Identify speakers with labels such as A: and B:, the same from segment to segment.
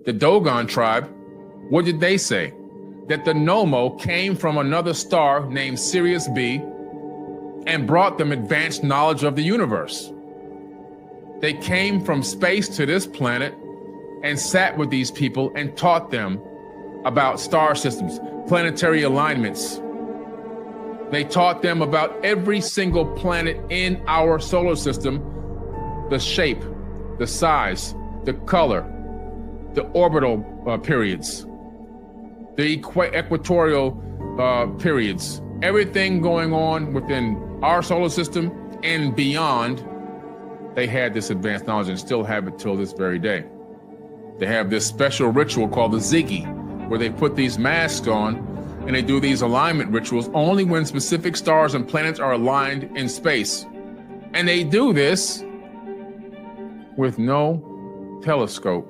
A: The Dogon tribe, what did they say? That the Nomo came from another star named Sirius B and brought them advanced knowledge of the universe. They came from space to this planet and sat with these people and taught them about star systems, planetary alignments. They taught them about every single planet in our solar system, the shape, the size, the color, the orbital periods, the equatorial periods, everything going on within our solar system and beyond. They had this advanced knowledge and still have it till this very day. They have this special ritual called the Ziggy, where they put these masks on and they do these alignment rituals only when specific stars and planets are aligned in space. And they do this with no telescope.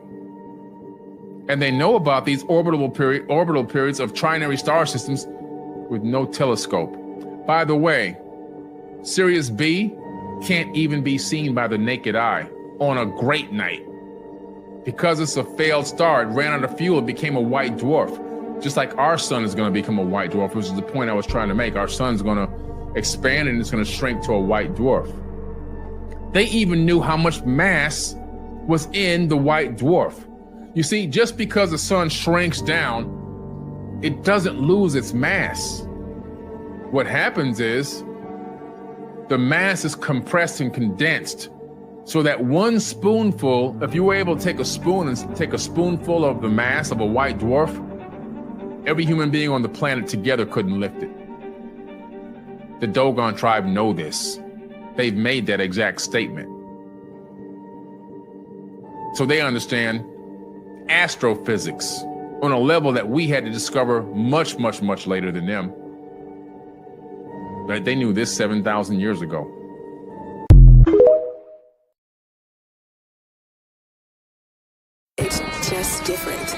A: And they know about these orbital periods of trinary star systems with no telescope. By the way, Sirius B can't even be seen by the naked eye on a great night. Because it's a failed star, it ran out of fuel, it became a white dwarf. Just like our sun is going to become a white dwarf, which is the point I was trying to make. Our sun's going to expand and it's going to shrink to a white dwarf. They even knew how much mass was in the white dwarf. You see, just because the sun shrinks down, it doesn't lose its mass. What happens is the mass is compressed and condensed so that one spoonful, if you were able to take a spoon and take a spoonful of the mass of a white dwarf, every human being on the planet together couldn't lift it. The Dogon tribe know this. They've made that exact statement. So they understand astrophysics on a level that we had to discover much, much, much later than them. But they knew this 7,000 years ago.
B: It's just different.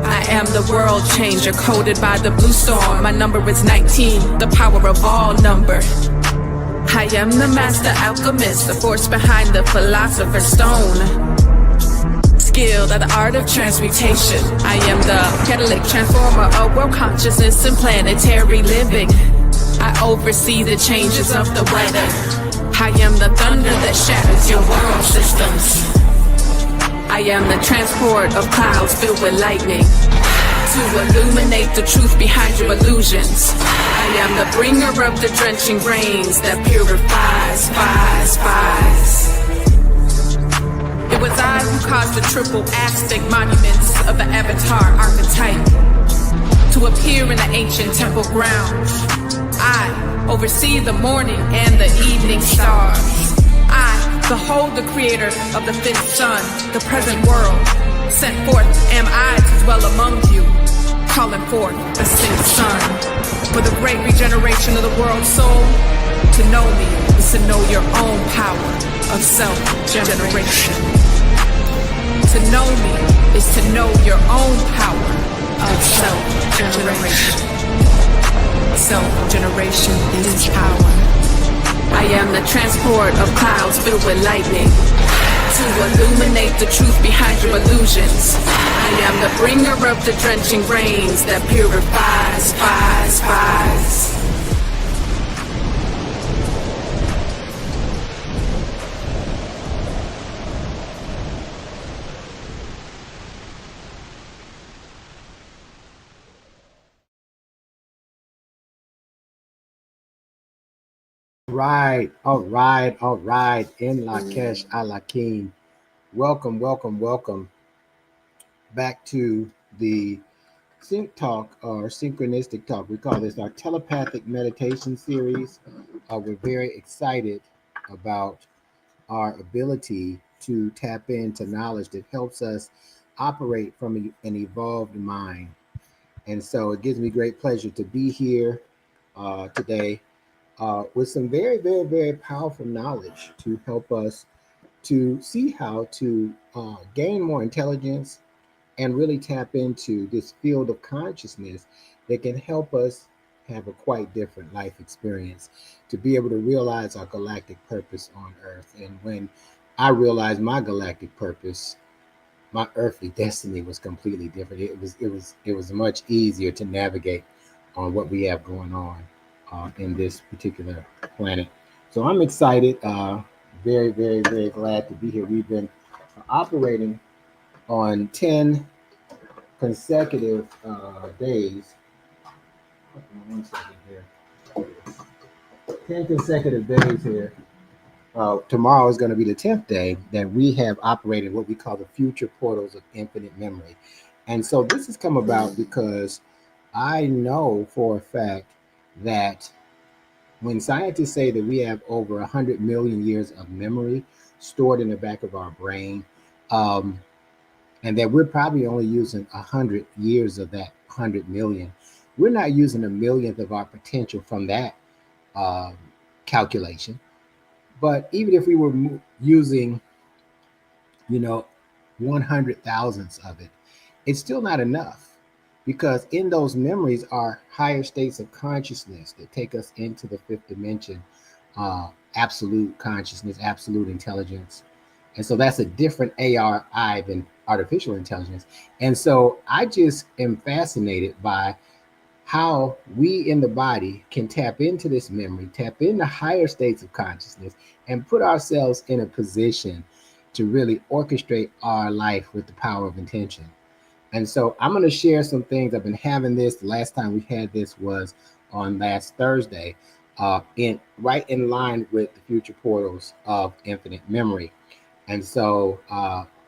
C: I am the world changer, coded by the blue storm. My number is 19, the power of all number. I am the master alchemist, the force behind the philosopher's stone. Skilled at the art of transmutation. I am the catalytic transformer of world consciousness and planetary living. I oversee the changes of the weather. I am the thunder that shatters your world systems. I am the transport of clouds filled with lightning to illuminate the truth behind your illusions. I am the bringer of the drenching rains that purifies, It was I who caused the triple Aztec monuments of the Avatar archetype to appear in the ancient temple grounds. I oversee the morning and the evening stars. I behold the creator of the fifth sun, the present world. Sent forth am I to dwell among you, calling forth the sixth sun. For the great regeneration of the world's soul, to know me is to know your own power of self-generation. To know me is to know your own power of self-generation. Self-generation is power. I am the transport of clouds filled with lightning to illuminate the truth behind your illusions. I am the bringer of the drenching rains that purifies.
D: All right. In Lakesh Alakim. Welcome back to the Sync Talk or Synchronistic Talk. We call this our Telepathic Meditation series. We're very excited about our ability to tap into knowledge that helps us operate from an evolved mind. And so it gives me great pleasure to be here today with some very, very, very powerful knowledge to help us to see how to gain more intelligence, and really tap into this field of consciousness that can help us have a quite different life experience, to be able to realize our galactic purpose on Earth. And when I realized my galactic purpose, my earthly destiny was completely different. It was much easier to navigate on what we have going on in this particular planet. So I'm excited, very, very, very glad to be here. We've been operating on 10 consecutive days. One second here. 10 consecutive days here. Tomorrow is going to be the 10th day that we have operated what we call the future portals of infinite memory. And so this has come about because I know for a fact that when scientists say that we have over 100 million years of memory stored in the back of our brain, and that we're probably only using 100 years of that 100 million, we're not using a millionth of our potential from that um, calculation. But even if we were using, 100 thousandths of it, it's still not enough, because in those memories are higher states of consciousness that take us into the fifth dimension, absolute consciousness, absolute intelligence. And so that's a different ARI than artificial intelligence. And so I just am fascinated by how we in the body can tap into this memory, tap into higher states of consciousness, and put ourselves in a position to really orchestrate our life with the power of intention. And so I'm going to share some things. I've been having this. The last time we had this was on last Thursday, in right in line with the future portals of infinite memory. And so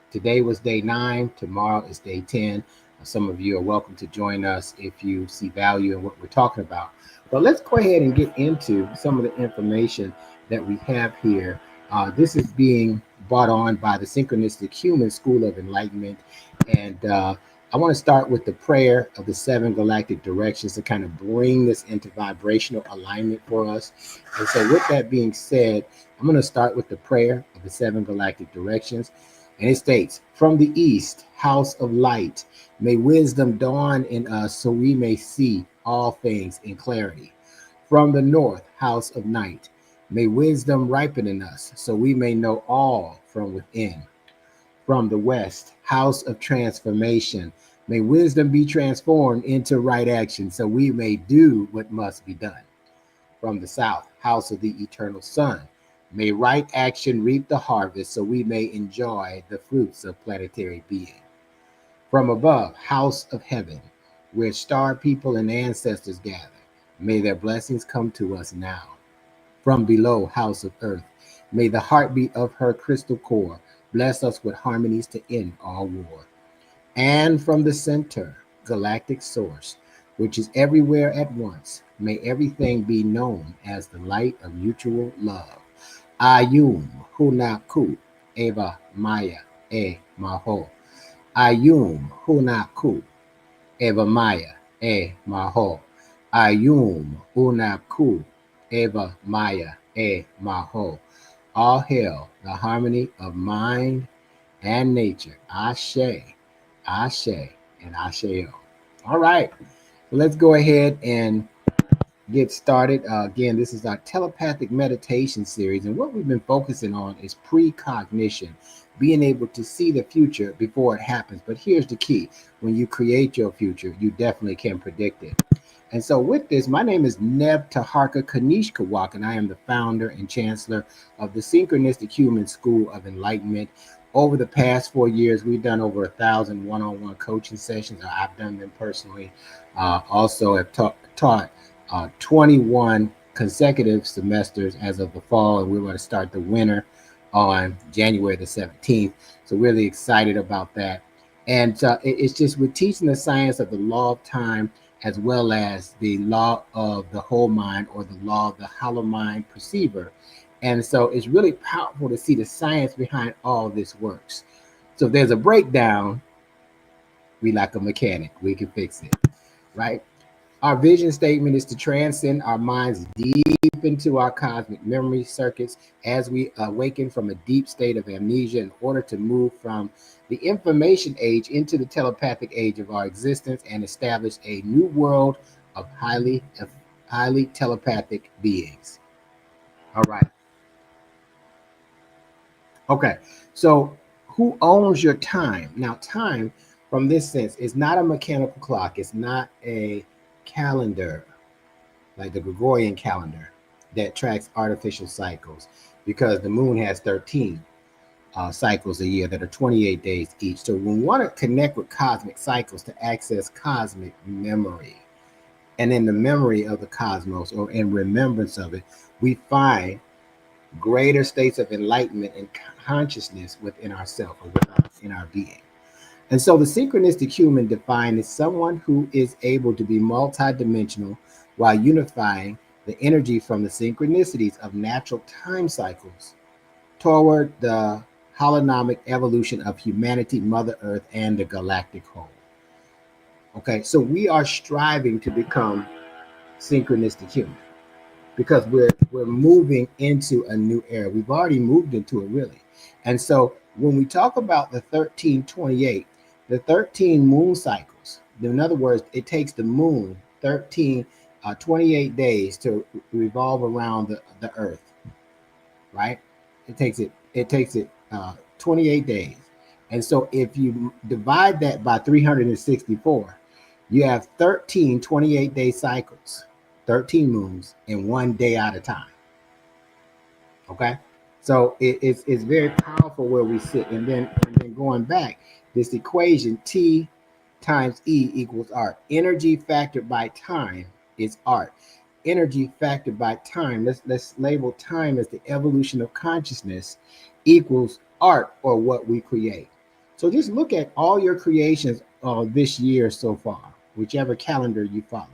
D: today was day 9. Tomorrow is day 10. Some of you are welcome to join us if you see value in what we're talking about. But let's go ahead and get into some of the information that we have here. This is being brought on by the Synchronistic Human School of Enlightenment. And I want to start with the prayer of the 7 galactic directions to kind of bring this into vibrational alignment for us. And so with that being said, I'm going to start with the prayer of the 7 galactic directions. And it states, from the east, house of light, may wisdom dawn in us so we may see all things in clarity. From the north, house of night, may wisdom ripen in us so we may know all from within. From the west, house of transformation, may wisdom be transformed into right action so we may do what must be done. From the south, house of the eternal sun, may right action reap the harvest so we may enjoy the fruits of planetary being. From above, house of heaven, where star people and ancestors gather, may their blessings come to us now. From below, house of earth, may the heartbeat of her crystal core bless us with harmonies to end all war. And from the center, galactic source, which is everywhere at once, may everything be known as the light of mutual love. Ayum Hunaku Eva Maya E Maho. Ayum Hunaku Eva Maya E Maho. Ayum Unaku Eva Maya E Maho. All hail the harmony of mind and nature. Ashe, Ashe, and Asheo. All right, so let's go ahead and get started. Again, this is our telepathic meditation series, and what we've been focusing on is precognition, being able to see the future before it happens. But here's the key: when you create your future, you definitely can predict it. And so with this, my name is Neb Taharka Kanishkawak, and I am the founder and chancellor of the Synchronistic Human School of Enlightenment. Over the past 4 years, we've done over 1,000 one-on-one coaching sessions. I've done them personally. Also have taught 21 consecutive semesters as of the fall, and we're going to start the winter on January the 17th. So really excited about that. And it's just we're teaching the science of the law of time, as well as the law of the whole mind, or the law of the hollow mind perceiver. And so it's really powerful to see the science behind all this works. So if there's a breakdown, we like a mechanic, we can fix it, right? Our vision statement is to transcend our minds deep into our cosmic memory circuits as we awaken from a deep state of amnesia in order to move from the information age into the telepathic age of our existence and establish a new world of highly telepathic beings. All right. Okay. So who owns your time? Now, time from this sense is not a mechanical clock. It's not a calendar like the Gregorian calendar that tracks artificial cycles, because the moon has 13 cycles a year that are 28 days each. So we want to connect with cosmic cycles to access cosmic memory. And in the memory of the cosmos, or in remembrance of it, we find greater states of enlightenment and consciousness within ourselves, or in our being. And so the synchronistic human defined is someone who is able to be multidimensional while unifying the energy from the synchronicities of natural time cycles toward the holonomic evolution of humanity, Mother Earth, and the galactic whole. Okay, so we are striving to become synchronistic human because we're moving into a new era. We've already moved into it, really. And so when we talk about the 1328, the 13 moon cycles, in other words, it takes the moon 28 days to revolve around the earth, right? It takes it 28 days. And so if you divide that by 364, you have 13 28-day cycles, 13 moons in 1 day at a time. Okay, so it's very powerful where we sit. And then going back, this equation T times E equals art. Energy factored by time is art. Energy factored by time, let's label time as the evolution of consciousness, equals art, or what we create. So just look at all your creations this year so far, whichever calendar you follow,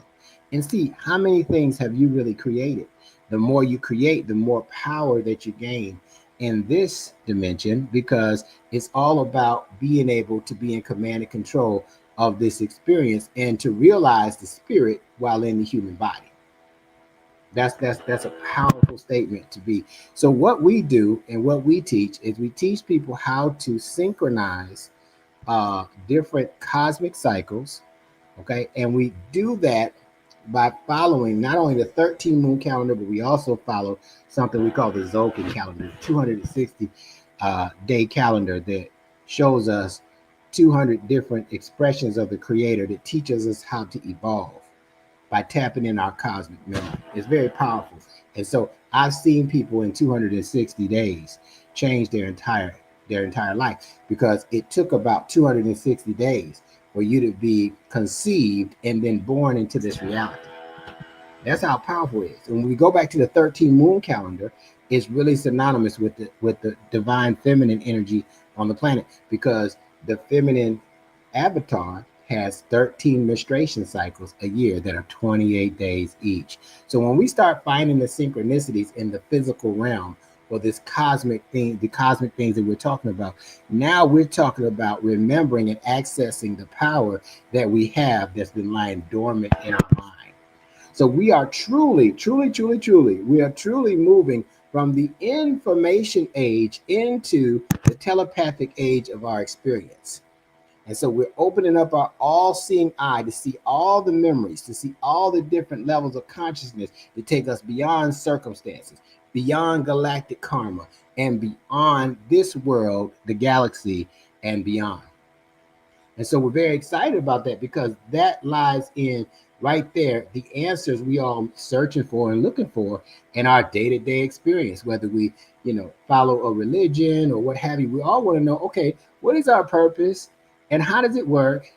D: and see how many things have you really created. The more you create, the more power that you gain in this dimension, because it's all about being able to be in command and control of this experience and to realize the spirit while in the human body. That's a powerful statement to be. So what we do and what we teach is we teach people how to synchronize different cosmic cycles. Okay, and we do that by following not only the 13 moon calendar, but we also follow something we call the Zolkin calendar, 260 day calendar that shows us 200 different expressions of the creator that teaches us how to evolve by tapping in our cosmic memory. It's very powerful. And so I've seen people in 260 days change their entire life, because it took about 260 days for you to be conceived and then born into this reality. That's how powerful it is. And when we go back to the 13 moon calendar, it's really synonymous with the divine feminine energy on the planet, because the feminine avatar has 13 menstruation cycles a year that are 28 days each. So when we start finding the synchronicities in the physical realm, or this cosmic thing, the cosmic things that we're talking about, now we're talking about remembering and accessing the power that we have that's been lying dormant in our mind. So we are truly moving from the information age into the telepathic age of our experience. And so we're opening up our all-seeing eye to see all the memories, to see all the different levels of consciousness that take us beyond circumstances, beyond galactic karma, and beyond this world, the galaxy, and beyond. And so we're very excited about that, because that lies in right there the answers we all searching for and looking for in our day-to-day experience, whether we follow a religion or what have you. We all want to know, okay, what is our purpose and how does it work,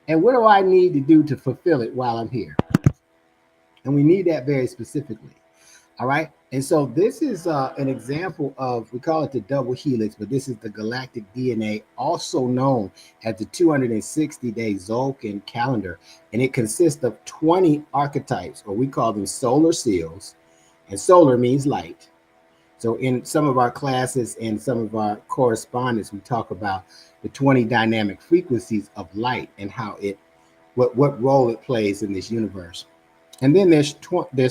D: and what do I need to do to fulfill it while I'm here? And we need that very specifically. All right. And so this is an example of, we call it the double helix, but this is the galactic DNA, also known as the 260-day Zolkin calendar. And it consists of 20 archetypes, or we call them solar seals. And solar means light. So in some of our classes and some of our correspondence, we talk about the 20 dynamic frequencies of light and how what role it plays in this universe. And then there's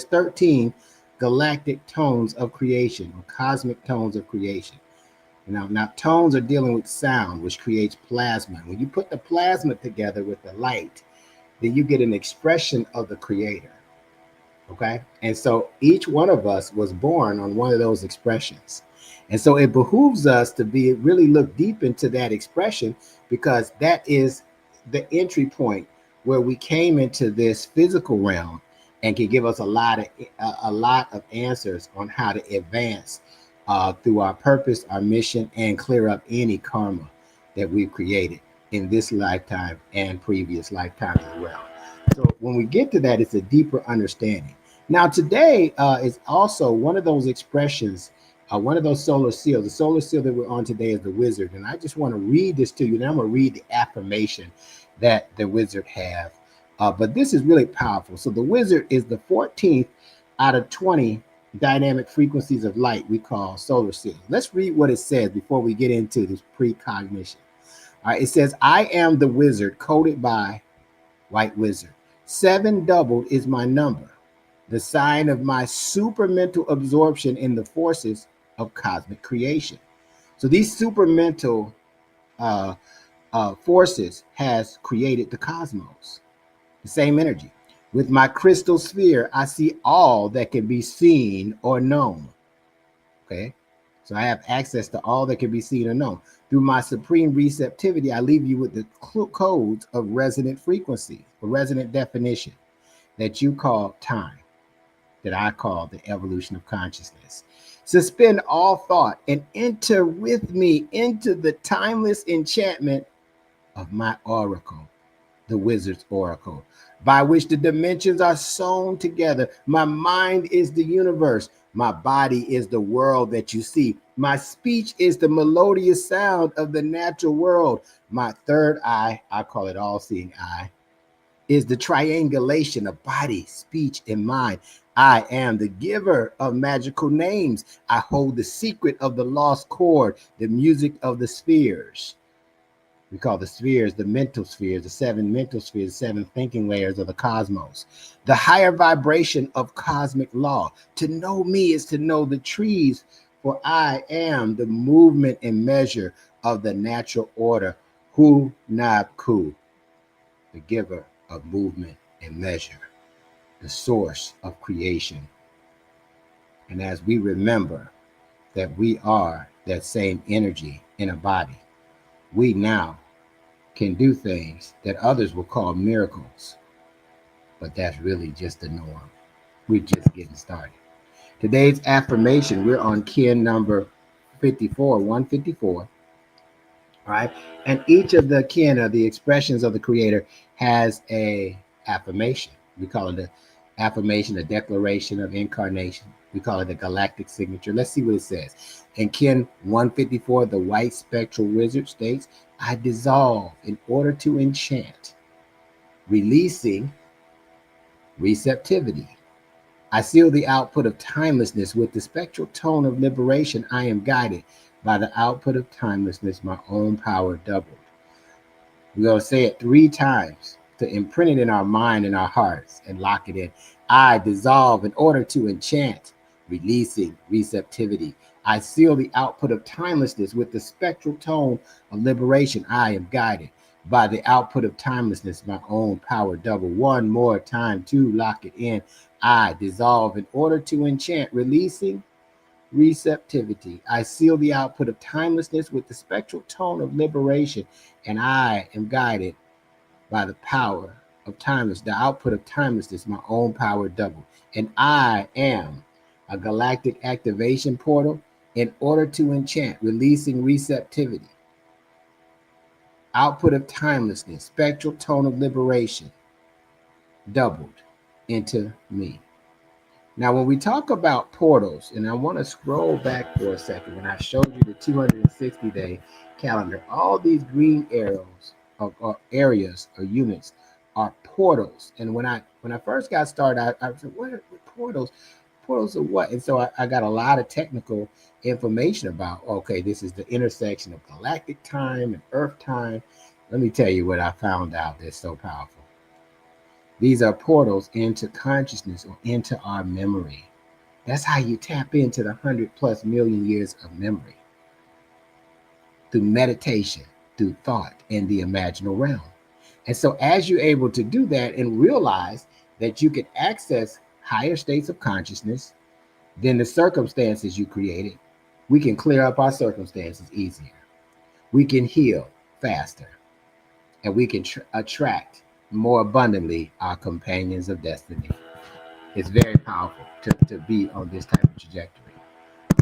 D: 13 galactic tones of creation, or cosmic tones of creation. Now tones are dealing with sound, which creates plasma. When you put the plasma together with the light, then you get an expression of the creator. Okay. And so each one of us was born on one of those expressions. And so it behooves us to really look deep into that expression, because that is the entry point where we came into this physical realm, and can give us a lot of answers on how to advance through our purpose, our mission, and clear up any karma that we've created in this lifetime and previous lifetimes as well. So when we get to that, it's a deeper understanding. Now, today is also one of those expressions, one of those solar seals. The solar seal that we're on today is the wizard. And I just want to read this to you. And I'm going to read the affirmation that the wizard have. But this is really powerful. So the wizard is the 14th out of 20 dynamic frequencies of light we call solar seal. Let's read what it says before we get into this precognition. All right, it says, I am the wizard coded by White Wizard. 7 doubled is my number, the sign of my supermental absorption in the forces of cosmic creation. So these supermental forces has created the cosmos, the same energy. With my crystal sphere, I see all that can be seen or known. Okay. So I have access to all that can be seen or known. Through my supreme receptivity, I leave you with the codes of resonant frequency, or resonant definition, that you call time, that I call the evolution of consciousness. Suspend all thought and enter with me into the timeless enchantment of my oracle, the wizard's oracle, by which the dimensions are sewn together. My mind is the universe. My body is the world that you see. My speech is the melodious sound of the natural world. My third eye, I call it all-seeing eye, is the triangulation of body, speech, and mind. I am the giver of magical names. I hold the secret of the lost chord, the music of the spheres. We call the spheres the mental spheres, the 7 mental spheres, the 7 thinking layers of the cosmos. The higher vibration of cosmic law. To know me is to know the trees, for I am the movement and measure of the natural order. Hu Nab Ku, the giver of movement and measure, the source of creation. And as we remember that we are that same energy in a body, we now can do things that others will call miracles, but that's really just the norm. We're just getting started. Today's affirmation, we're on kin number 154. All right. And each of the kin, or the expressions of the creator, has a affirmation. We call it the affirmation, a declaration of incarnation. We call it a galactic signature. Let's see what it says. In kin 154, the white spectral wizard states, I dissolve in order to enchant, releasing receptivity. I seal the output of timelessness with the spectral tone of liberation. I am guided by the output of timelessness, my own power doubled. We're going to say it 3 times to imprint it in our mind and our hearts and lock it in. I dissolve in order to enchant, releasing receptivity. I seal the output of timelessness with the spectral tone of liberation. I am guided by the output of timelessness, my own power double. 1 more time to lock it in. I dissolve in order to enchant, releasing receptivity. I seal the output of timelessness with the spectral tone of liberation, and I am guided by the power of timeless, the output of timelessness, my own power double. And I am a galactic activation portal in order to enchant, releasing receptivity. Output of timelessness, spectral tone of liberation, doubled into me. Now, when we talk about portals, and I want to scroll back for a second, when I showed you the 260-day calendar, all these green arrows or areas or units are portals. And when I first got started, I said, what are portals? Portals are what? And so I got a lot of technical information about, okay, this is the intersection of galactic time and earth time. Let me tell you what I found out that's so powerful. These are portals into consciousness or into our memory. That's how you tap into the 100+ million years of memory, through meditation, through thought, in the imaginal realm. And so, as you're able to do that and realize that you can access higher states of consciousness than the circumstances you created, we can clear up our circumstances easier. We can heal faster, and we can attract more abundantly our companions of destiny. It's very powerful to be on this type of trajectory,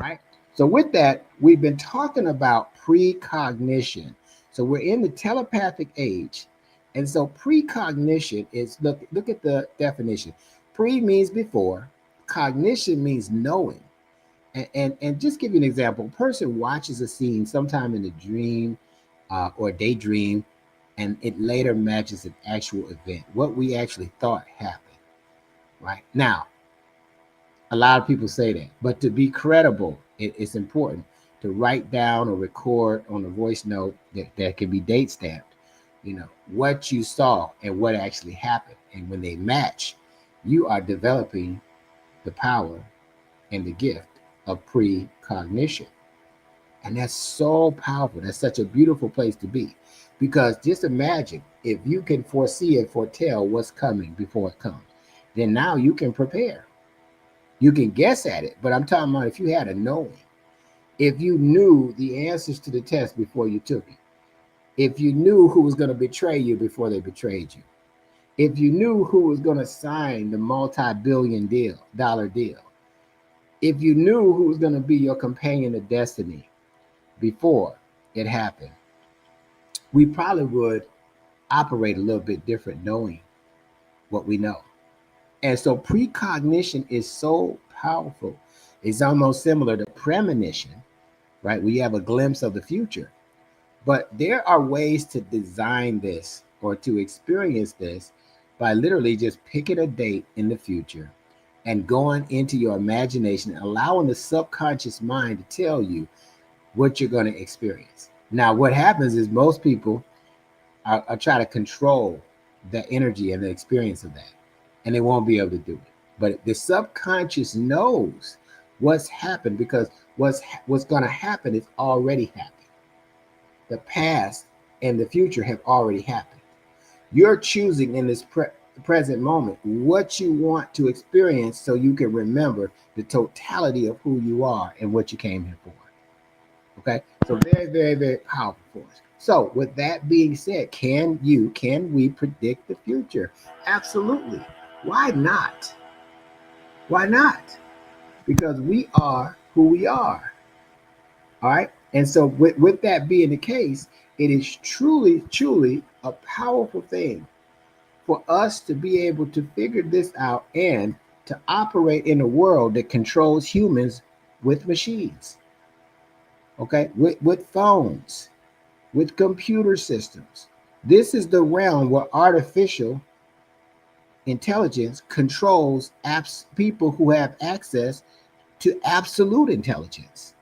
D: right? So with that, we've been talking about precognition. So we're in the telepathic age. And so precognition is, look at the definition. Pre means before, cognition means knowing. And just give you an example. A person watches a scene sometime in a dream or daydream, and it later matches an actual event, what we actually thought happened, right? Now, a lot of people say that, but to be credible, it's important to write down or record on a voice note that can be date stamped, what you saw and what actually happened. And when they match, you are developing the power and the gift of precognition. And that's so powerful. That's such a beautiful place to be. Because just imagine if you can foresee and foretell what's coming before it comes, then now you can prepare. You can guess at it, but I'm talking about if you had a knowing, if you knew the answers to the test before you took it, if you knew who was going to betray you before they betrayed you, if you knew who was going to sign the multi-billion-dollar deal, if you knew who was going to be your companion of destiny before it happened, we probably would operate a little bit different knowing what we know. And so precognition is so powerful. It's almost similar to premonition, right? We have a glimpse of the future. But there are ways to design this or to experience this by literally just picking a date in the future and going into your imagination, allowing the subconscious mind to tell you what you're going to experience. Now, what happens is most people are try to control the energy and the experience of that, and they won't be able to do it. But the subconscious knows what's happened, because what's going to happen is already happened. The past and the future have already happened. You're choosing in this present moment what you want to experience so you can remember the totality of who you are and what you came here for. Okay, so very, very, very powerful for us. So with that being said, can we predict the future? Absolutely. Why not? Why not? Because we are who we are. All right. And so with that being the case, it is truly, truly a powerful thing for us to be able to figure this out and to operate in a world that controls humans with machines. Okay, with phones, with computer systems. This is the realm where artificial intelligence controls people who have access to absolute intelligence.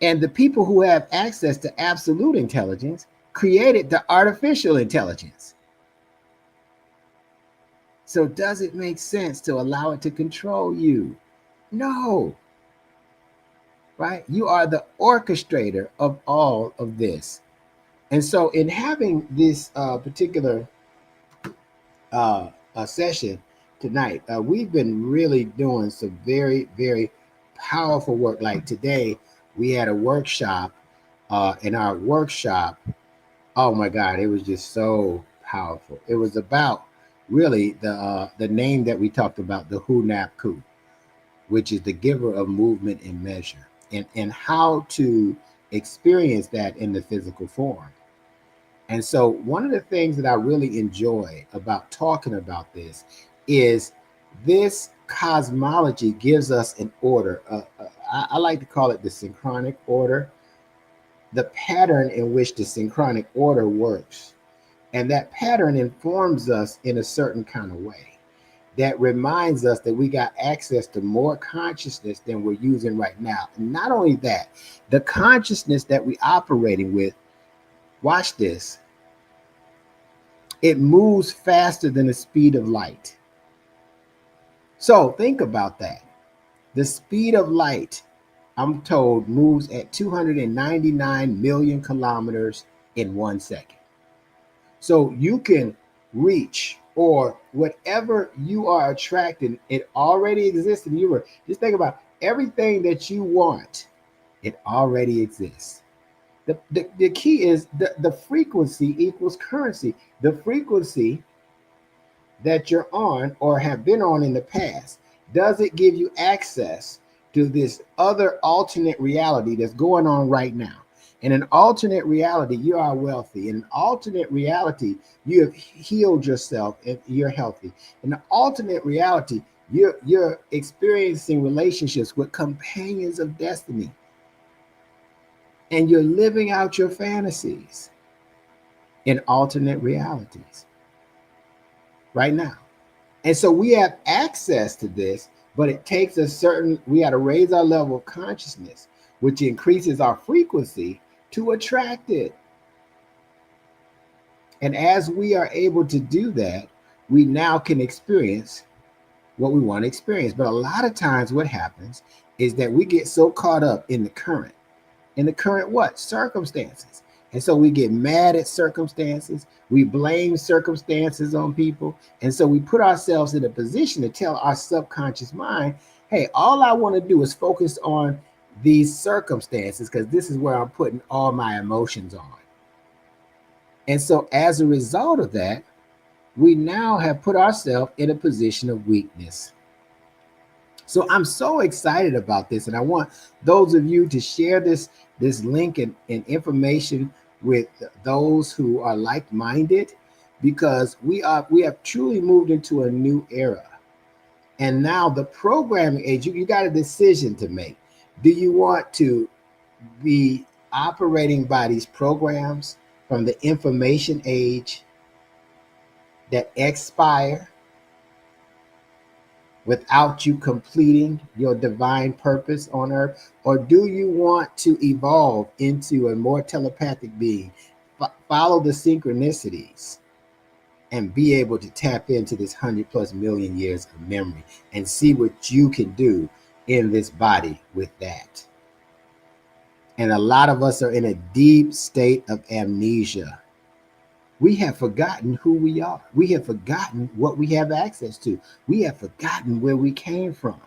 D: And the people who have access to absolute intelligence created the artificial intelligence. So does it make sense to allow it to control you? No. Right? You are the orchestrator of all of this. And so in having this particular session tonight, we've been really doing some very, very powerful work. Like today, we had a workshop. In our workshop, oh my God, it was just so powerful. It was about really the name that we talked about, the Hu Nap Ku, which is the giver of movement and measure. And how to experience that in the physical form. And so one of the things that I really enjoy about talking about this is this cosmology gives us an order. I like to call it the synchronic order, the pattern in which the synchronic order works. And that pattern informs us in a certain kind of way that reminds us that we got access to more consciousness than we're using right now. And not only that, the consciousness that we're operating with, watch this, It moves faster than the speed of light. So think about that. The speed of light, I'm told, moves at 299 million kilometers in 1 second. So you can reach, or whatever you are attracting, it already exists in the universe. Just think about everything that you want, it already exists. The key is the frequency equals currency. The frequency that you're on or have been on in the past, does it give you access to this other alternate reality that's going on right now? In an alternate reality, you are wealthy. In an alternate reality, you have healed yourself and you're healthy. In an alternate reality, you're experiencing relationships with companions of destiny. And you're living out your fantasies in alternate realities right now. And so we have access to this, but it takes we got to raise our level of consciousness, which increases our frequency to attract it. And as we are able to do that, we now can experience what we want to experience. But a lot of times what happens is that we get so caught up in the current. In the current what? Circumstances. And so we get mad at circumstances. We blame circumstances on people. And so we put ourselves in a position to tell our subconscious mind, hey, all I want to do is focus on these circumstances because this is where I'm putting all my emotions on. And so as a result of that, we now have put ourselves in a position of weakness. So I'm so excited about this, and I want those of you to share this link and information with those who are like-minded, because we have truly moved into a new era. And now the programming age, you got a decision to make. Do you want to be operating by these programs from the information age that expire without you completing your divine purpose on earth? Or do you want to evolve into a more telepathic being, follow the synchronicities, and be able to tap into this 100+ million years of memory and see what you can do in this body with that? And a lot of us are in a deep state of amnesia. We have forgotten who we are. We have forgotten what we have access to. We have forgotten where we came from.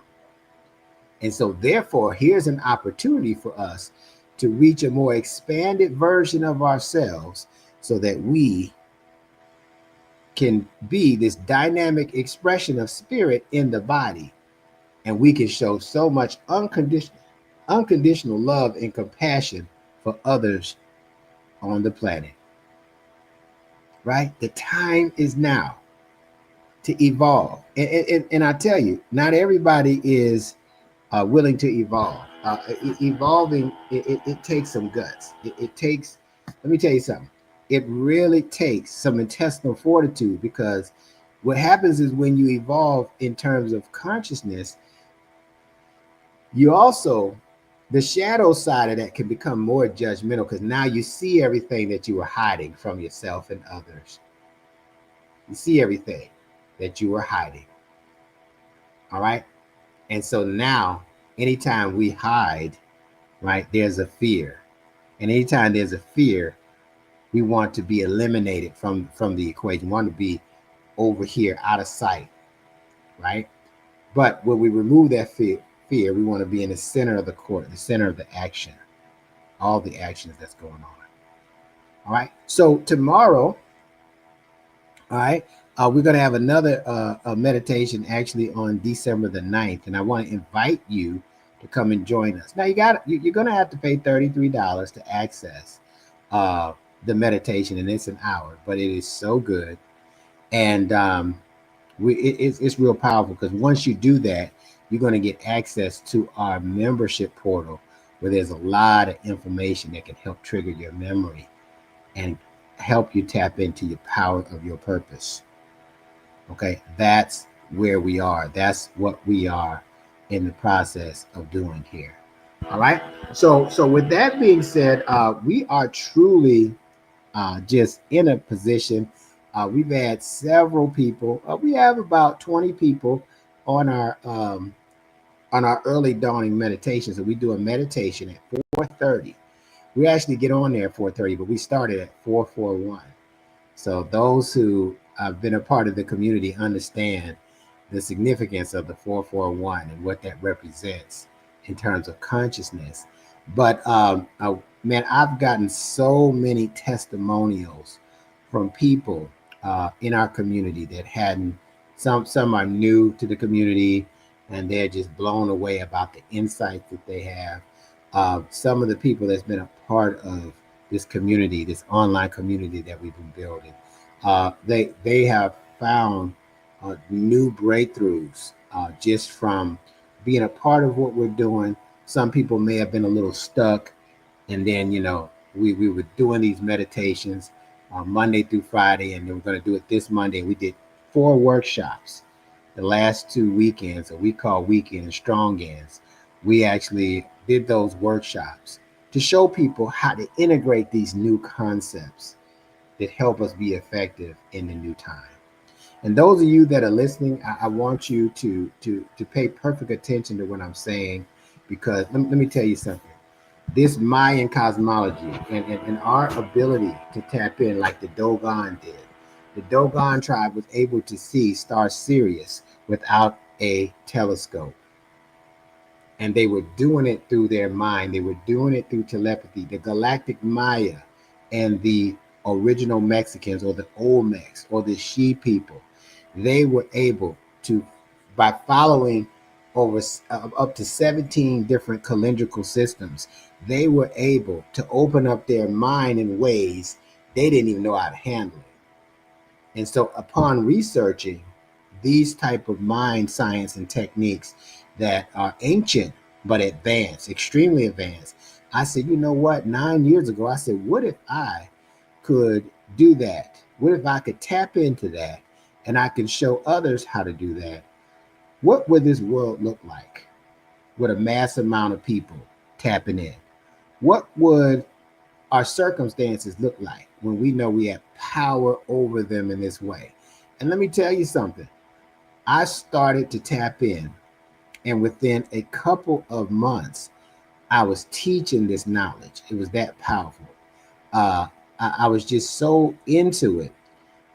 D: And so therefore, here's an opportunity for us to reach a more expanded version of ourselves so that we can be this dynamic expression of spirit in the body. And we can show so much unconditional love and compassion for others on the planet. Right? The time is now to evolve. And I tell you, not everybody is willing to evolve. Evolving, it takes some guts. It takes, let me tell you something. It really takes some intestinal fortitude, because what happens is when you evolve in terms of consciousness, you also, the shadow side of that can become more judgmental, because now you see everything that you were hiding from yourself and others. You see everything that you were hiding. All right. And so now, anytime we hide, right, there's a fear. And anytime there's a fear, we want to be eliminated from the equation. We want to be over here, out of sight. Right. But when we remove that fear, we want to be in the center of the court, the center of the action, all the actions that's going on. All right. So tomorrow, all right, we're going to have another meditation actually on December the 9th. And I want to invite you to come and join us. Now you're going to have to pay $33 to access the meditation, and it's an hour, but it is so good. And it's real powerful, because once you do that, you're going to get access to our membership portal, where there's a lot of information that can help trigger your memory and help you tap into your power of your purpose. Okay, that's where we are. That's what we are in the process of doing here. All right. So with that being said, we are truly just in a position We've had several people. We have about 20 people on our early dawning meditation. So we do a meditation at 4:30. We actually get on there at 4:30, but we started at 4:41. So those who have been a part of the community understand the significance of the 441 and what that represents in terms of consciousness. But man, I've gotten so many testimonials from people in our community that hadn't. Some are new to the community, and they're just blown away about the insights that they have. Some of the people that's been a part of this community, this online community that we've been building, they have found new breakthroughs just from being a part of what we're doing. Some people may have been a little stuck, and then we were doing these meditations on Monday through Friday, and then we're going to do it this Monday. We did 4 workshops the last 2 weekends that we call weekend and strong ends. We actually did those workshops to show people how to integrate these new concepts that help us be effective in the new time. And those of you that are listening, I want you to pay perfect attention to what I'm saying, because let me tell you something. This Mayan cosmology and our ability to tap in like the Dogon did. The Dogon tribe was able to see star Sirius without a telescope. And they were doing it through their mind. They were doing it through telepathy. The Galactic Maya and the original Mexicans, or the Olmecs, or the She people, they were able to, by following over up to 17 different calendrical systems, they were able to open up their mind in ways they didn't even know how to handle it. And so upon researching these type of mind science and techniques that are ancient but advanced, extremely advanced, I said, you know what, 9 years ago, I said, what if I could do that? What if I could tap into that and I can show others how to do that? What would this world look like with a mass amount of people tapping in? What would our circumstances look like when we know we have power over them in this way? And let me tell you something. I started to tap in, and within a couple of months, I was teaching this knowledge. It was that powerful. I was just so into it,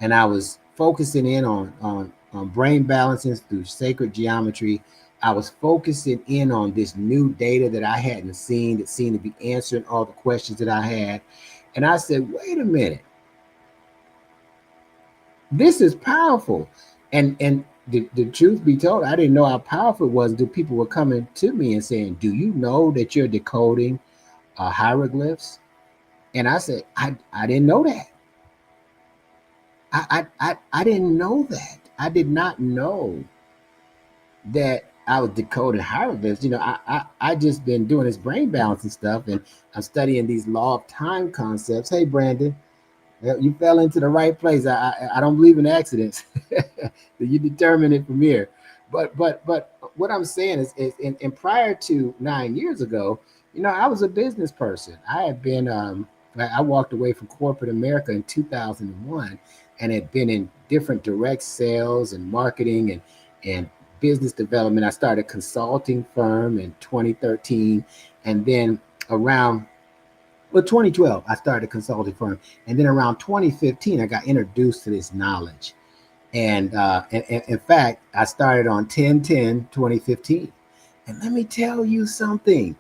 D: and I was focusing in on brain balancing through sacred geometry. I was focusing in on this new data that I hadn't seen, that seemed to be answering all the questions that I had. And I said, wait a minute, this is powerful. And the truth be told, I didn't know how powerful it was until people were coming to me and saying, do you know that you're decoding hieroglyphs? And I said, I didn't know that. I didn't know that. I did not know that I was decoding hieroglyphs. I just been doing this brain balancing stuff, and I'm studying these law of time concepts. Hey, Brandon, you fell into the right place. I don't believe in accidents. You determine it from here. But what I'm saying is and prior to 9 years ago, I was a business person. I had been I walked away from corporate America in 2001 and had been in different direct sales and marketing and business development. I started a consulting firm in 2013, and then around 2012, I started a consulting firm, and then around 2015, I got introduced to this knowledge. And in fact, I started on 10/10/2015. And let me tell you something.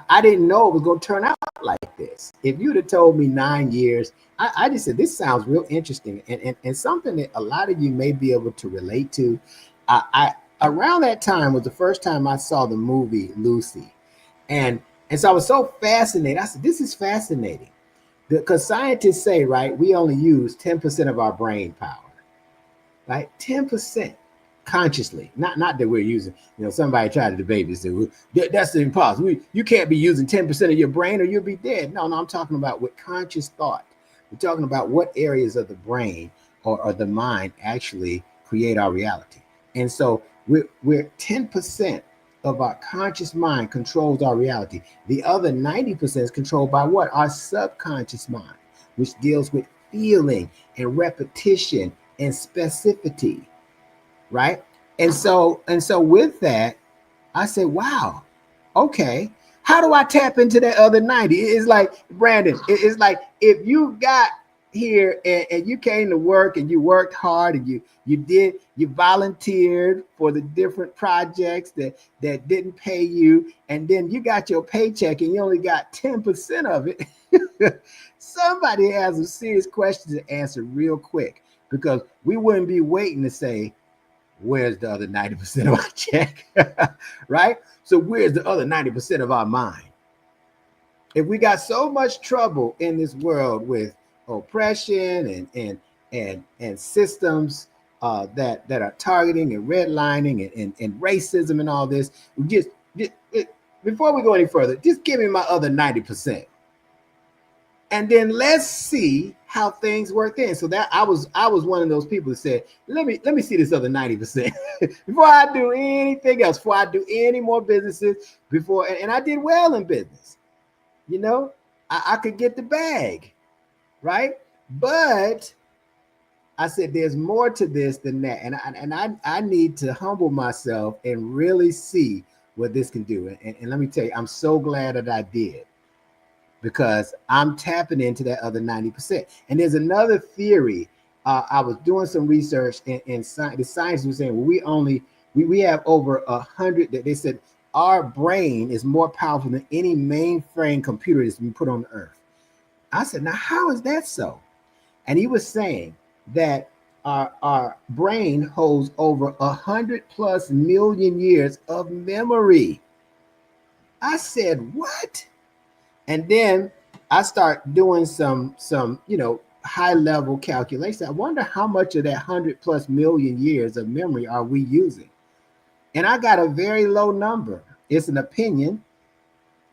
D: I didn't know it was going to turn out like this. If you'd have told me 9 years, I just said, this sounds real interesting, and something that a lot of you may be able to relate to. I around that time was the first time I saw the movie Lucy. And so I was so fascinated. I said, this is fascinating. Because scientists say, right, we only use 10% of our brain power, right? 10% consciously. Not that we're using, somebody tried to debate me and say, well, that's impossible. You can't be using 10% of your brain or you'll be dead. No, I'm talking about with conscious thought. We're talking about what areas of the brain or the mind actually create our reality. And so we're 10% of our conscious mind controls our reality. The other 90% is controlled by what? Our subconscious mind, which deals with feeling and repetition and specificity, right? And so with that, I said, wow, okay. How do I tap into that other 90? It's like, Brandon, it's like if you got here and you came to work and you worked hard and you volunteered for the different projects that didn't pay you, and then you got your paycheck and you only got 10% of it. Somebody has a serious question to answer real quick, because we wouldn't be waiting to say, where's the other 90% of our check? Right? So where's the other 90% of our mind? If we got so much trouble in this world with oppression and systems that are targeting and redlining and racism and all this, before we go any further, just give me my other 90%. And then let's see how things work then. So that I was one of those people that said, let me see this other 90% before I do anything else, before I do any more businesses, and I did well in business. You know, I could get the bag, right? But I said there's more to this than that. And I need to humble myself and really see what this can do. And let me tell you, I'm so glad that I did, because I'm tapping into that other 90%. And there's another theory. I was doing some research in science. The science was saying, well, we have over 100. They said our brain is more powerful than any mainframe computer that's been put on the earth. I said, now how is that so? And he was saying that our brain holds over 100+ million years of memory. I said, what? And then I start doing some high level calculation. I wonder how much of that 100+ million years of memory are we using? And I got a very low number. It's an opinion,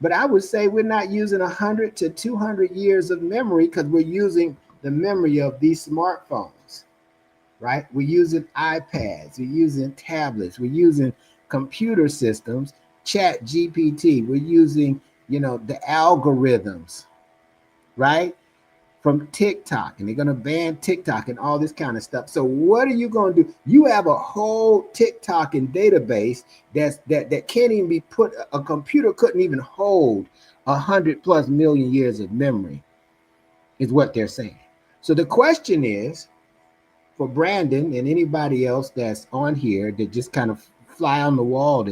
D: but I would say we're not using 100 to 200 years of memory, because we're using the memory of these smartphones, right? We're using iPads, we're using tablets, we're using computer systems, Chat GPT, we're using the algorithms, right? From TikTok, and they're going to ban TikTok and all this kind of stuff. So what are you going to do? You have a whole TikTok and database that can't even be put. A computer couldn't even hold 100+ million years of memory, is what they're saying. So the question is, for Brandon and anybody else that's on here that just kind of fly on the wall,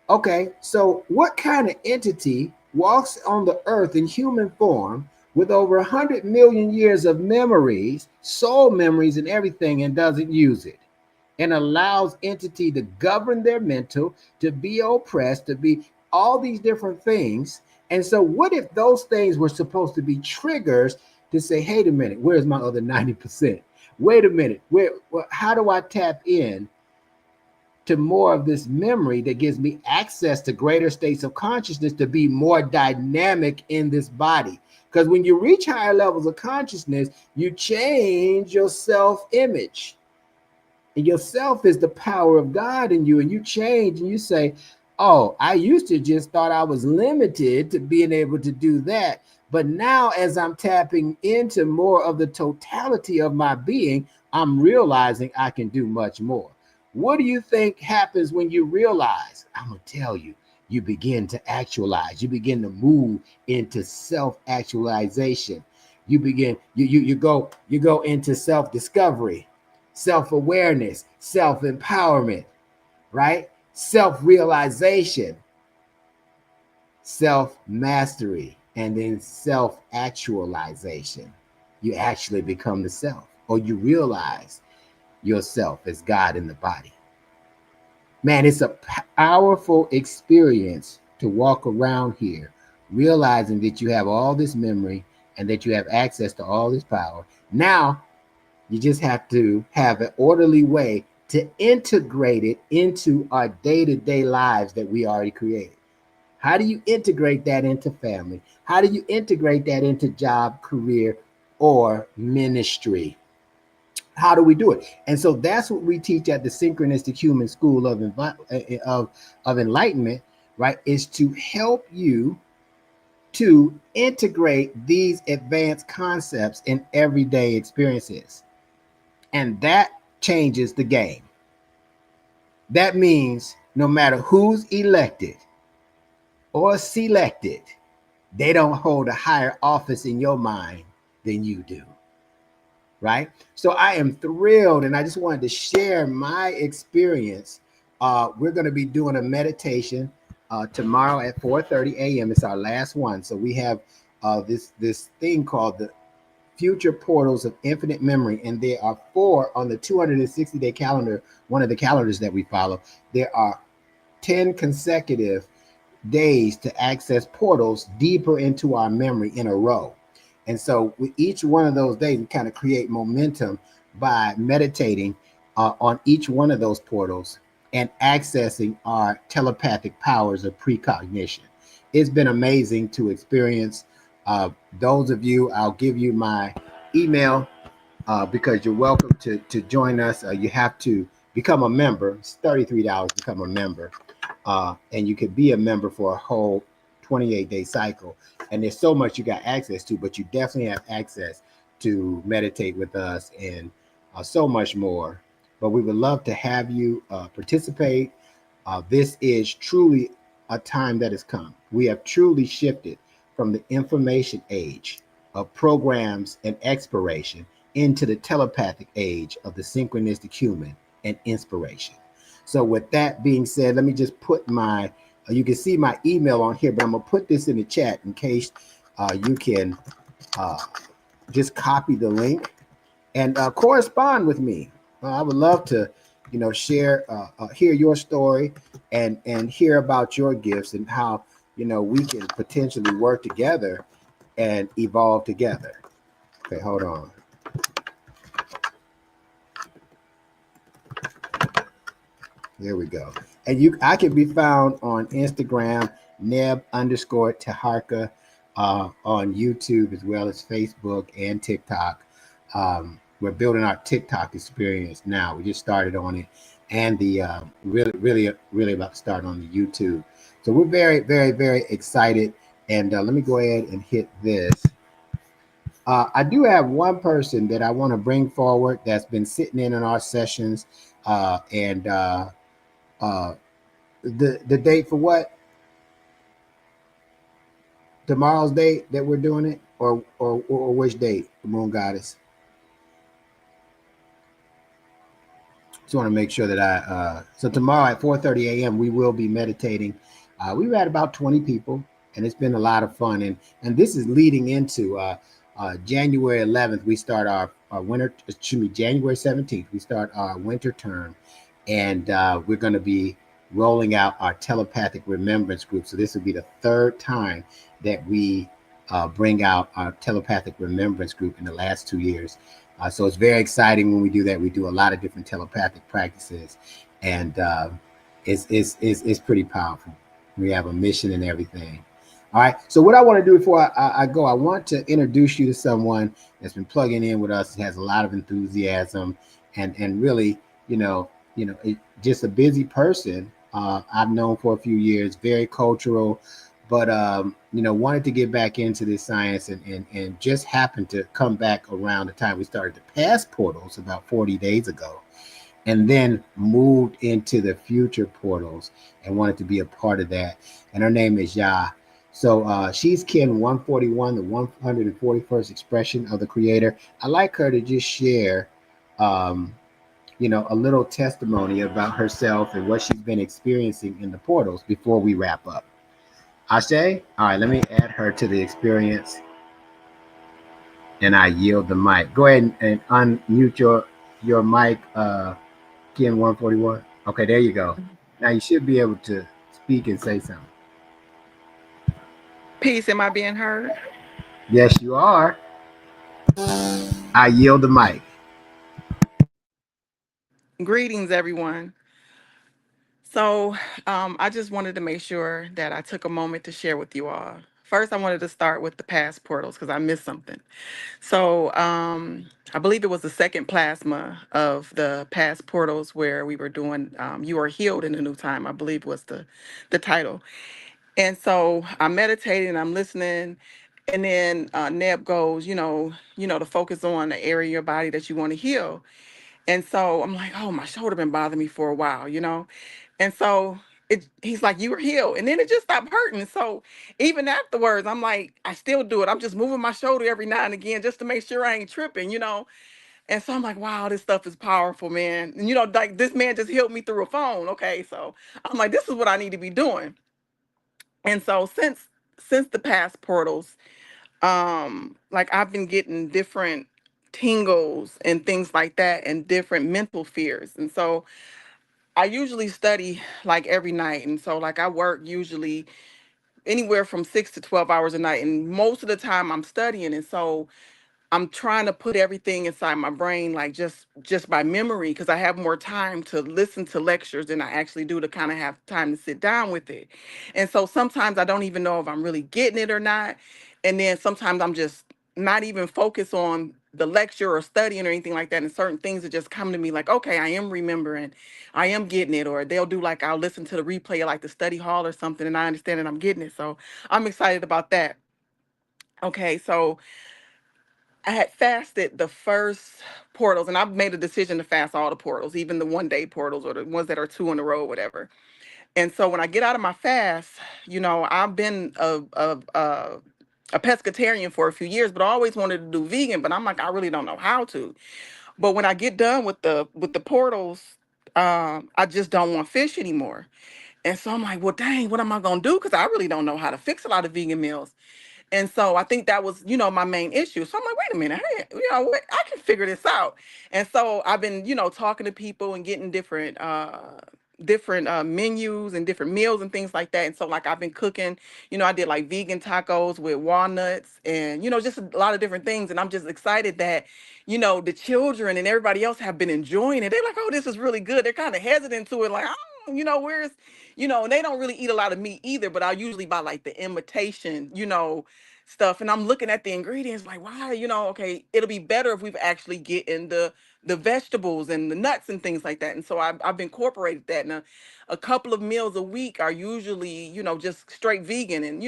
D: okay, so what kind of entity walks on the earth in human form with over 100 million years of memories, soul memories and everything, and doesn't use it, and allows entity to govern their mental, to be oppressed, to be all these different things? And so what if those things were supposed to be triggers to say, hey, a minute, where's my other 90%? Wait a minute, how do I tap in to more of this memory that gives me access to greater states of consciousness to be more dynamic in this body? Because when you reach higher levels of consciousness, you change your self-image. And yourself is the power of God in you. And you change and you say, oh, I used to just thought I was limited to being able to do that. But now as I'm tapping into more of the totality of my being, I'm realizing I can do much more. What do you think happens when you realize? I'm going to tell you, you begin to actualize. You begin to move into self-actualization. You begin, you go into self-discovery, self-awareness, self-empowerment, right? Self-realization, self-mastery, and then self-actualization. You actually become the self, or you realize yourself as God in the body. Man, it's a powerful experience to walk around here realizing that you have all this memory and that you have access to all this power. Now, you just have to have an orderly way to integrate it into our day-to-day lives that we already created. How do you integrate that into family? How do you integrate that into job, career, or ministry? How do we do it? And so that's what we teach at the Synchronistic Human School of Enlightenment, right? Is to help you to integrate these advanced concepts in everyday experiences. And that changes the game. That means no matter who's elected or selected, they don't hold a higher office in your mind than you do. Right? So I am thrilled, and I just wanted to share my experience. We're going to be doing a meditation tomorrow at 4:30 a.m. It's our last one. So we have this thing called the Future Portals of Infinite Memory, and there are four on the 260-day calendar, one of the calendars that we follow. There are 10 consecutive days to access portals deeper into our memory in a row. And so with each one of those days, we kind of create momentum by meditating on each one of those portals and accessing our telepathic powers of precognition. It's been amazing to experience. Those of you, I'll give you my email because you're welcome to join us. You have to become a member. It's $33 to become a member. And you could be a member for a whole 28-day cycle. And there's so much you got access to, but you definitely have access to meditate with us and so much more. But we would love to have you participate. This is truly a time that has come. We have truly shifted from the information age of programs and expiration into the telepathic age of the synchronistic human and inspiration. So with that being said, let me just put my, you can see my email on here, but I'm going to put this in the chat in case you can just copy the link and correspond with me. I would love to, share, hear your story and hear about your gifts and how, we can potentially work together and evolve together. Okay, hold on. There we go. And I can be found on Instagram, Neb_Taharka, on YouTube as well as Facebook and TikTok. We're building our TikTok experience now. We just started on it, and the really about to start on the YouTube. So we're very, very, very excited. And let me go ahead and hit this. I do have one person that I want to bring forward that's been sitting in on our sessions, and the date for what? Tomorrow's date that we're doing it, or which date, Moon Goddess? Just want to make sure that so tomorrow at 4:30 a.m. we will be meditating. We've had about 20 people, and it's been a lot of fun. And this is leading into January 11th. We start our winter. Excuse me, January 17th. We start our winter term, and we're going to be rolling out our telepathic remembrance group. So this will be the third time that we bring out our telepathic remembrance group in the last 2 years. So it's very exciting when we do that. We do a lot of different telepathic practices, and it's pretty powerful. We have a mission and everything. All right. So what I want to do before I go, I want to introduce you to someone that's been plugging in with us, has a lot of enthusiasm, and really, just a busy person. I've known for a few years, very cultural, but wanted to get back into this science and just happened to come back around the time we started the past portals about 40 days ago, and then moved into the future portals and wanted to be a part of that. And her name is Ya. So she's Kin 141, the 141st expression of the Creator. I'd like her to just share a little testimony about herself and what she's been experiencing in the portals before we wrap up. Ashe? All right, let me add her to the experience. And I yield the mic. Go ahead and unmute your mic, Ken 141. Okay, there you go. Now you should be able to speak and say something.
E: Peace, am I being heard?
D: Yes, you are. I yield the mic.
E: Greetings, everyone. So I just wanted to make sure that I took a moment to share with you all. First, I wanted to start with the past portals because I missed something. So I believe it was the second plasma of the past portals where we were doing You Are Healed in a New Time, I believe was the title. And so I'm meditating, I'm listening, and then Neb goes, to focus on the area of your body that you want to heal. And so I'm like, oh, my shoulder been bothering me for a while. And so he's like, you were healed. And then it just stopped hurting. So even afterwards, I'm like, I still do it. I'm just moving my shoulder every now and again just to make sure I ain't tripping. And so I'm like, wow, this stuff is powerful, man. And like this man just healed me through a phone. Okay. So I'm like, this is what I need to be doing. And so since the past portals, like I've been getting different tingles and things like that and different mental fears. And so I usually study like every night. And so like I work usually anywhere from 6 to 12 hours a night. And most of the time I'm studying. And so I'm trying to put everything inside my brain, like just by memory, because I have more time to listen to lectures than I actually do to kind of have time to sit down with it. And so sometimes I don't even know if I'm really getting it or not. And then sometimes I'm just not even focused on the lecture or studying or anything like that. And certain things that just come to me like, okay, I am remembering, I am getting it. Or they'll do like, I'll listen to the replay of like the study hall or something, and I understand that I'm getting it. So I'm excited about that. Okay, so I had fasted the first portals, and I've made a decision to fast all the portals, even the 1 day portals or the ones that are two in a row, whatever. And so when I get out of my fast, I've been a pescatarian for a few years, but I always wanted to do vegan. But I'm like, I really don't know how to. But when I get done with the portals, I just don't want fish anymore. And so I'm like, well, dang, what am I gonna do? Because I really don't know how to fix a lot of vegan meals. And so I think that was, my main issue. So I'm like, wait a minute, hey, what? I can figure this out. And so I've been, talking to people and getting different menus and different meals and things like that. And so like I've been cooking, I did like vegan tacos with walnuts and, just a lot of different things. And I'm just excited that, the children and everybody else have been enjoying it. They're like, oh, this is really good. They're kind of hesitant to it. Like, oh, where's, and they don't really eat a lot of meat either, but I usually buy like the imitation, stuff. And I'm looking at the ingredients like, why, okay, it'll be better if we've actually get in the vegetables and the nuts and things like that. And so I've incorporated that. Now, a couple of meals a week are usually, just straight vegan. And,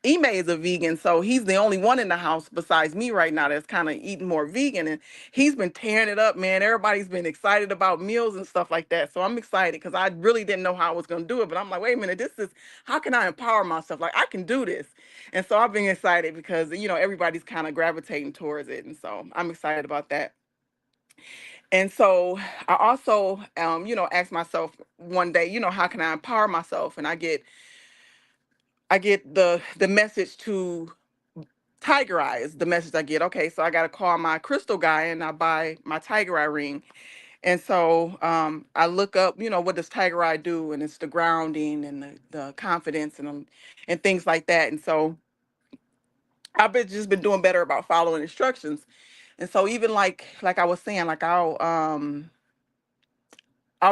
E: Ime is a vegan, so he's the only one in the house besides me right now that's kind of eating more vegan. And he's been tearing it up, man. Everybody's been excited about meals and stuff like that. So I'm excited because I really didn't know how I was going to do it. But I'm like, wait a minute, how can I empower myself? Like, I can do this. And so I've been excited because, everybody's kind of gravitating towards it. And so I'm excited about that. And so I also, asked myself one day, how can I empower myself? And I get the message to Tiger Eye is the message I get. Okay, so I got to call my crystal guy and I buy my Tiger Eye ring. And so I look up, what does Tiger Eye do? And it's the grounding and the confidence and things like that. And so I've just been doing better about following instructions. And so even like I was saying, like I'll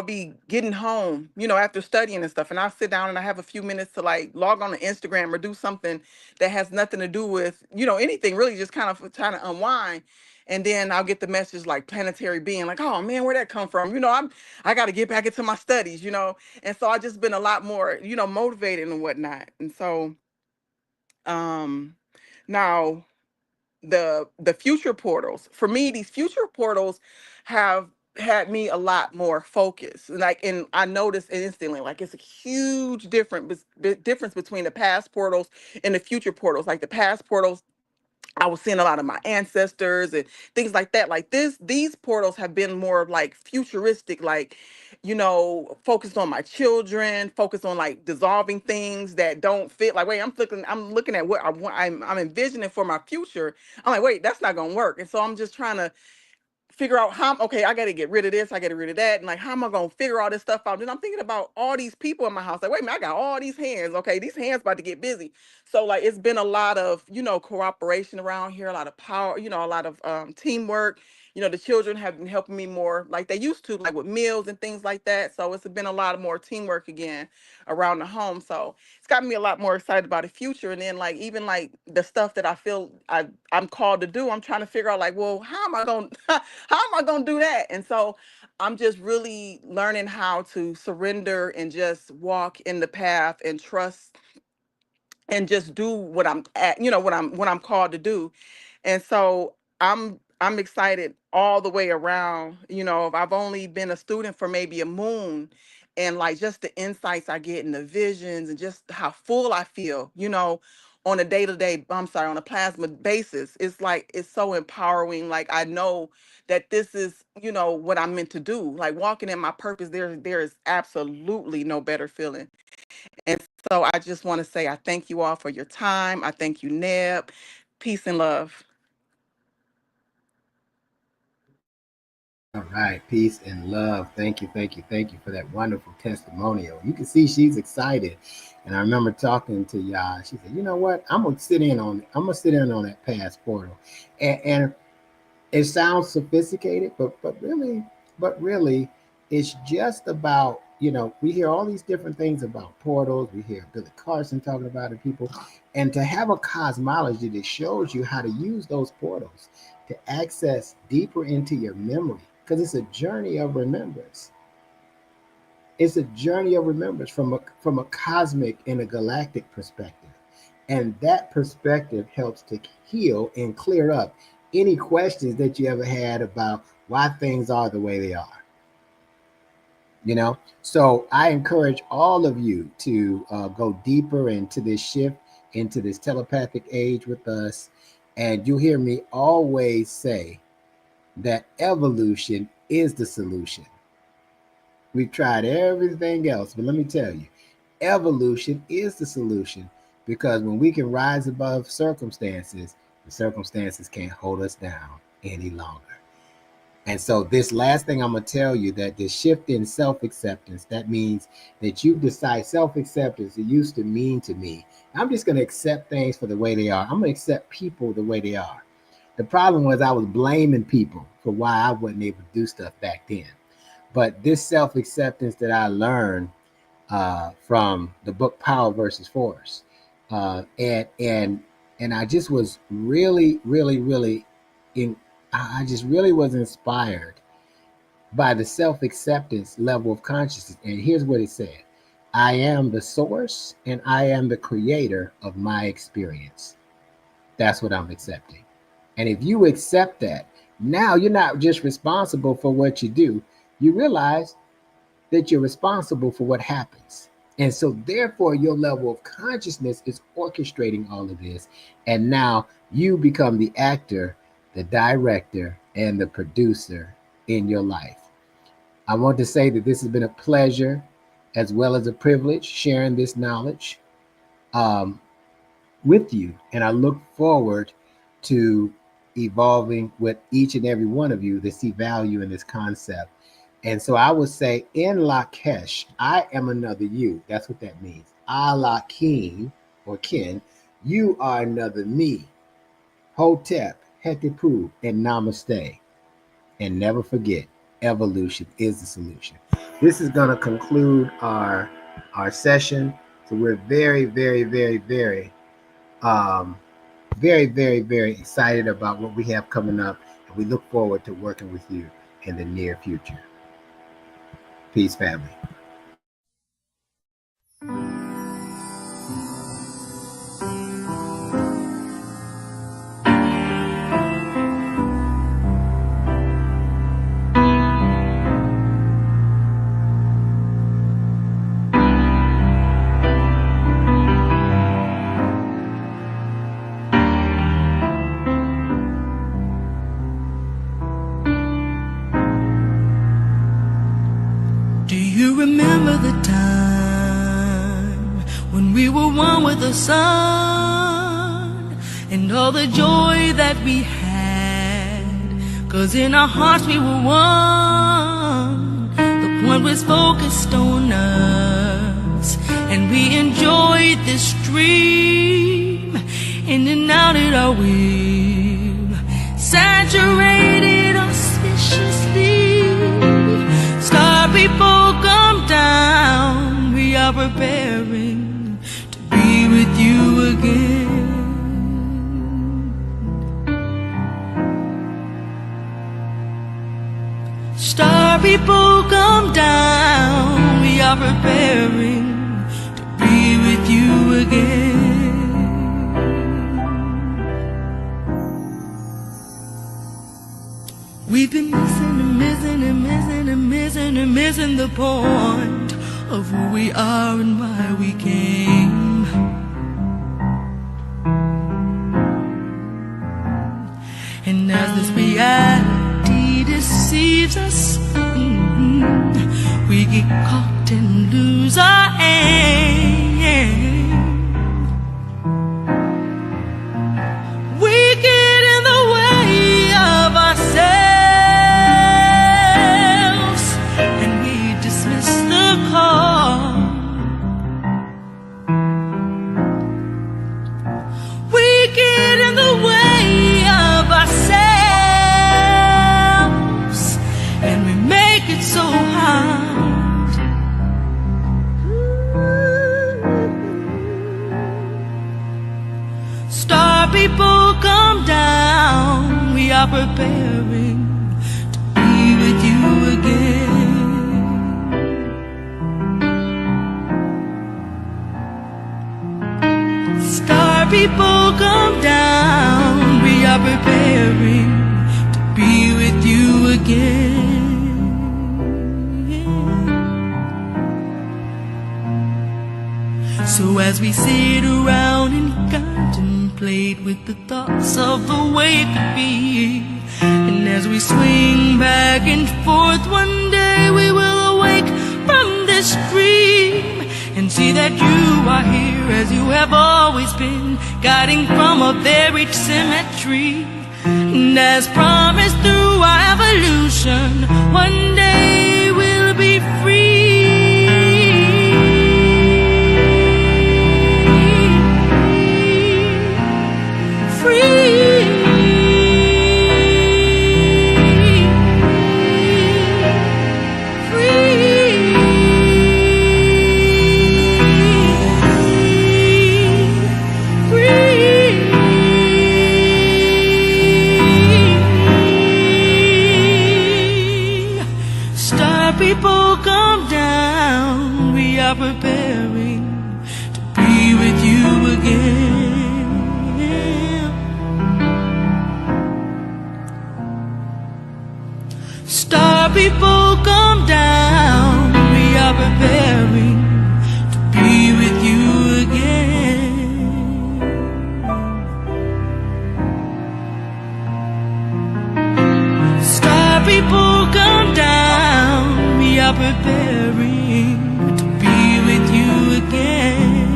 E: be getting home, after studying and stuff, and I'll sit down and I have a few minutes to like log on to Instagram or do something that has nothing to do with, anything really, just kind of trying to unwind. And then I'll get the message like planetary being, like, oh man, where'd that come from? I got to get back into my studies. And so I just been a lot more, motivated and whatnot. And so um now the future portals for me, these future portals have had me a lot more focused, like, and I noticed instantly like it's a huge difference between the past portals and the future portals. Like the past portals, I was seeing a lot of my ancestors and things like that. Like these portals have been more like futuristic, like, focused on my children, focused on like dissolving things that don't fit. Like, wait, I'm looking at what I want, I'm envisioning for my future. I'm like, wait, that's not gonna work. And so I'm just trying to figure out okay, I got to get rid of this, I got to get rid of that, and like, how am I gonna figure all this stuff out? And I'm thinking about all these people in my house. Like, wait a minute, I got all these hands. Okay, these hands about to get busy. So like, it's been a lot of cooperation around here, a lot of power, a lot of teamwork. The children have been helping me more like they used to, like with meals and things like that. So it's been a lot of more teamwork again around the home. So it's gotten me a lot more excited about the future. And then like even like the stuff that I feel I'm called to do, I'm trying to figure out like, well, how am I going how am I going to do that? And so I'm just really learning how to surrender and just walk in the path and trust and just do what I'm at, what I'm called to do. And so I'm excited all the way around. If I've only been a student for maybe a moon, and like just the insights I get and the visions and just how full I feel, on a day-to-day, I'm sorry, on a plasma basis, it's so empowering. Like I know that this is, what I'm meant to do. Like walking in my purpose, there is absolutely no better feeling. And so I just want to say I thank you all for your time. I thank you, Neb. Peace and love.
D: All right, peace and love. Thank you, thank you, thank you for that wonderful testimonial. You can see she's excited. And I remember talking to y'all. She said, "You know what? I'm gonna sit in on that past portal." And it sounds sophisticated, but really, it's just about, we hear all these different things about portals. We hear Billy Carson talking about it, people, and to have a cosmology that shows you how to use those portals to access deeper into your memory, because it's a journey of remembrance. It's a journey of remembrance from a cosmic and a galactic perspective. And that perspective helps to heal and clear up any questions that you ever had about why things are the way they are. So I encourage all of you to go deeper into this shift, into this telepathic age with us. And you'll hear me always say that evolution is the solution. We've tried everything else, but let me tell you, evolution is the solution, because when we can rise above circumstances, the circumstances can't hold us down any longer. And so this last thing I'm going to tell you, that this shift in self-acceptance, that means that you decide self-acceptance. It used to mean to me, I'm just going to accept things for the way they are. I'm going to accept people the way they are. The problem was I was blaming people for why I wasn't able to do stuff back then. But this self-acceptance that I learned from the book Power versus Force, and I just was really, really, really I just really was inspired by the self-acceptance level of consciousness. And here's what it said: I am the source and I am the creator of my experience. That's what I'm accepting. And if you accept that, now you're not just responsible for what you do. You realize that you're responsible for what happens. And so therefore your level of consciousness is orchestrating all of this. And now you become the actor, the director, and the producer in your life. I want to say that this has been a pleasure as well as a privilege sharing this knowledge with you. And I look forward to evolving with each and every one of you that see value in this concept. And so I would say, in Lakesh, I am another you. That's what that means. Alakim, or Kin, you are another me. Hotep, Hetepu, and Namaste. And never forget, evolution is the solution. This is going to conclude our session. So we're very, very, very, very, very, very, very excited about what we have coming up. And we look forward to working with you in the near future. Peace, family.
F: Remember the time when we were one with the sun, and all the joy that we had, 'cause in our hearts we were one. The point was focused on us, and we enjoyed this dream. In and out at our will, saturated auspiciously. Star people come down, we are preparing to be with you again. Star people come down, we are preparing to be with you again. the point of who we are and why we came. And as this reality deceives us, we get caught and lose our aim. We get in the way of ourselves, and we dismiss the call. We get in the way of ourselves, and we make it so hard. Star people come down, we are preparing to be with you again. Star people come down, we are preparing to be with you again. So as we sit around and contemplate with the thoughts of the way it could be, and as we swing back and forth, one day we will awake from this dream and see that you are here as you have always been, guiding from a buried cemetery. And as promised through our evolution, one day we'll be free. People come down, we are preparing to be with you again. Star people come down, we are preparing to be with you again. Star people come down, we are preparing to be with you again.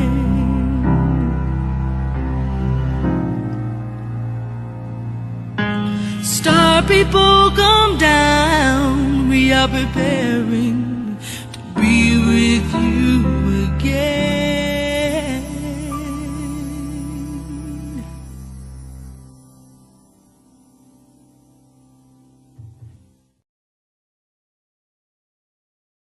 F: Star people come down, we are preparing